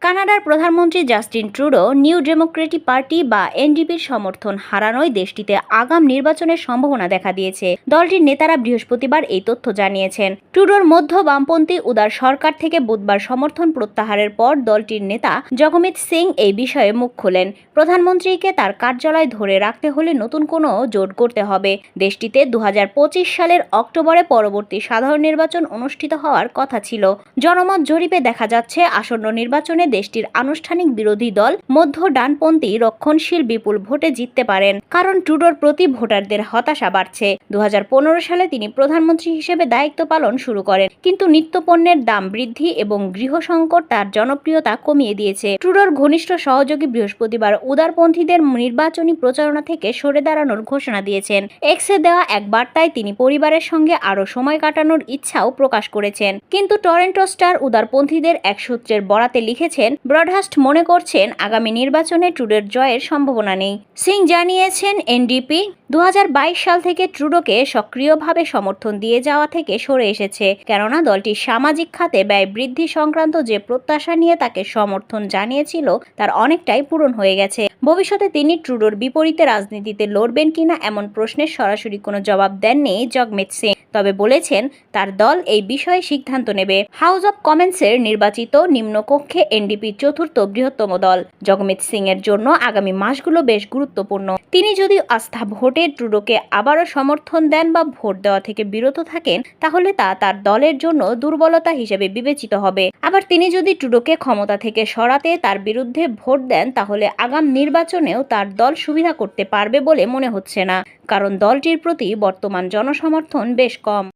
কানাডার প্রধানমন্ত্রী Justin Trudeau new Democratic party বা এনডিপির সমর্থন হারানোয় দেশটিতে আগাম নির্বাচনের সম্ভাবনা দেখা দিয়েছে। দলটির নেতারা বৃহস্পতিবার এই তথ্য জানিয়েছেন। ট্রুডোর মধ্য বামপন্থী উদার সরকার থেকে বুধবার সমর্থন প্রত্যাহারের পর দলটির নেতা জগমিত সিং এই বিষয়ে মুখ খোলেন। প্রধানমন্ত্রীকে তার কার্যালয় ধরে রাখতে হলে নতুন কোনো জোট করতে হবে। দেশটিতে 2025 সালের অক্টোবরে পরবর্তী সাধারণ নির্বাচন অনুষ্ঠিত হওয়ার কথা ছিল। জনমত জরিপে দেখা যাচ্ছে আসন্ন নির্বাচনে দেশটির আনুষ্ঠানিক বিরোধী দল মধ্য ডানপন্থী রক্ষণশীল বিপুল ভোটে জিততে পারেন, কারণ ট্রুডোর প্রতি ভোটারদের হতাশা বাড়ছে। 2015 সালে তিনি প্রধানমন্ত্রী হিসেবে দায়িত্ব পালন শুরু করেন, কিন্তু নিত্যপণ্যের দাম বৃদ্ধি এবং গৃহ সংকট তার জনপ্রিয়তা কমিয়ে দিয়েছে। ট্রুডোর ঘনিষ্ঠ সহযোগী বৃহস্পতিবার উদারপন্থীদের নির্বাচনী প্রচারণা থেকে সরে দাঁড়ানোর ঘোষণা দিয়েছেন। এক্সে দেওয়া এক বার্তায় তিনি পরিবারের সঙ্গে আরও সময় কাটানোর ইচ্ছাও প্রকাশ করেছেন। কিন্তু টরন্টো স্টার উদারপন্থীদের এক সূত্রের বরাতে লিখেছেন, ব্রডহাস্ট মনে করছেন আগামী নির্বাচনে ট্রুডোর জয়ের সম্ভাবনা নেই। সিং জানিয়েছেন, এনডিপি 2022 সাল থেকে ট্রুডোকে সক্রিয়ভাবে সমর্থন দিয়ে যাওয়া থেকে সরে এসেছে, কেননা দলটি সামাজিক খাতে ব্যয় বৃদ্ধি সংক্রান্ত যে প্রত্যাশা নিয়ে তাকে সমর্থন জানিয়েছিল তার অনেকটাই পূরণ হয়ে গেছে। ভবিষ্যতে তিনি ট্রুডোর বিপরীতে রাজনীতিতে লড়বেন কিনা এমন প্রশ্নের সরাসরি কোনো জবাব দেননি জগমিত সিং, তবে বলেছেন তার দল এই বিষয়ে সিদ্ধান্ত নেবে। হাউস অব কমন্সের নির্বাচিত নিম্নকক্ষে এনডিপি চতুর্থ বৃহত্তম দল। জগমিত সিং এর জন্য আগামী মাসগুলো বেশ গুরুত্বপূর্ণ। তিনি যদি আস্থা ভোটে ট্রুডোকে আবারও সমর্থন দেন বা ভোট দেওয়া থেকে বিরত থাকেন, তাহলে তা তার দলের জন্য দুর্বলতা হিসেবে বিবেচিত হবে। আবার তিনি যদি ট্রুডোকে ক্ষমতা থেকে সরাতে তার বিরুদ্ধে ভোট দেন, তাহলে আগাম নির্বাচনেও তার দল সুবিধা করতে পারবে বলে মনে হচ্ছে না, কারণ দলটির প্রতি বর্তমান জনসমর্থন বেশ কম।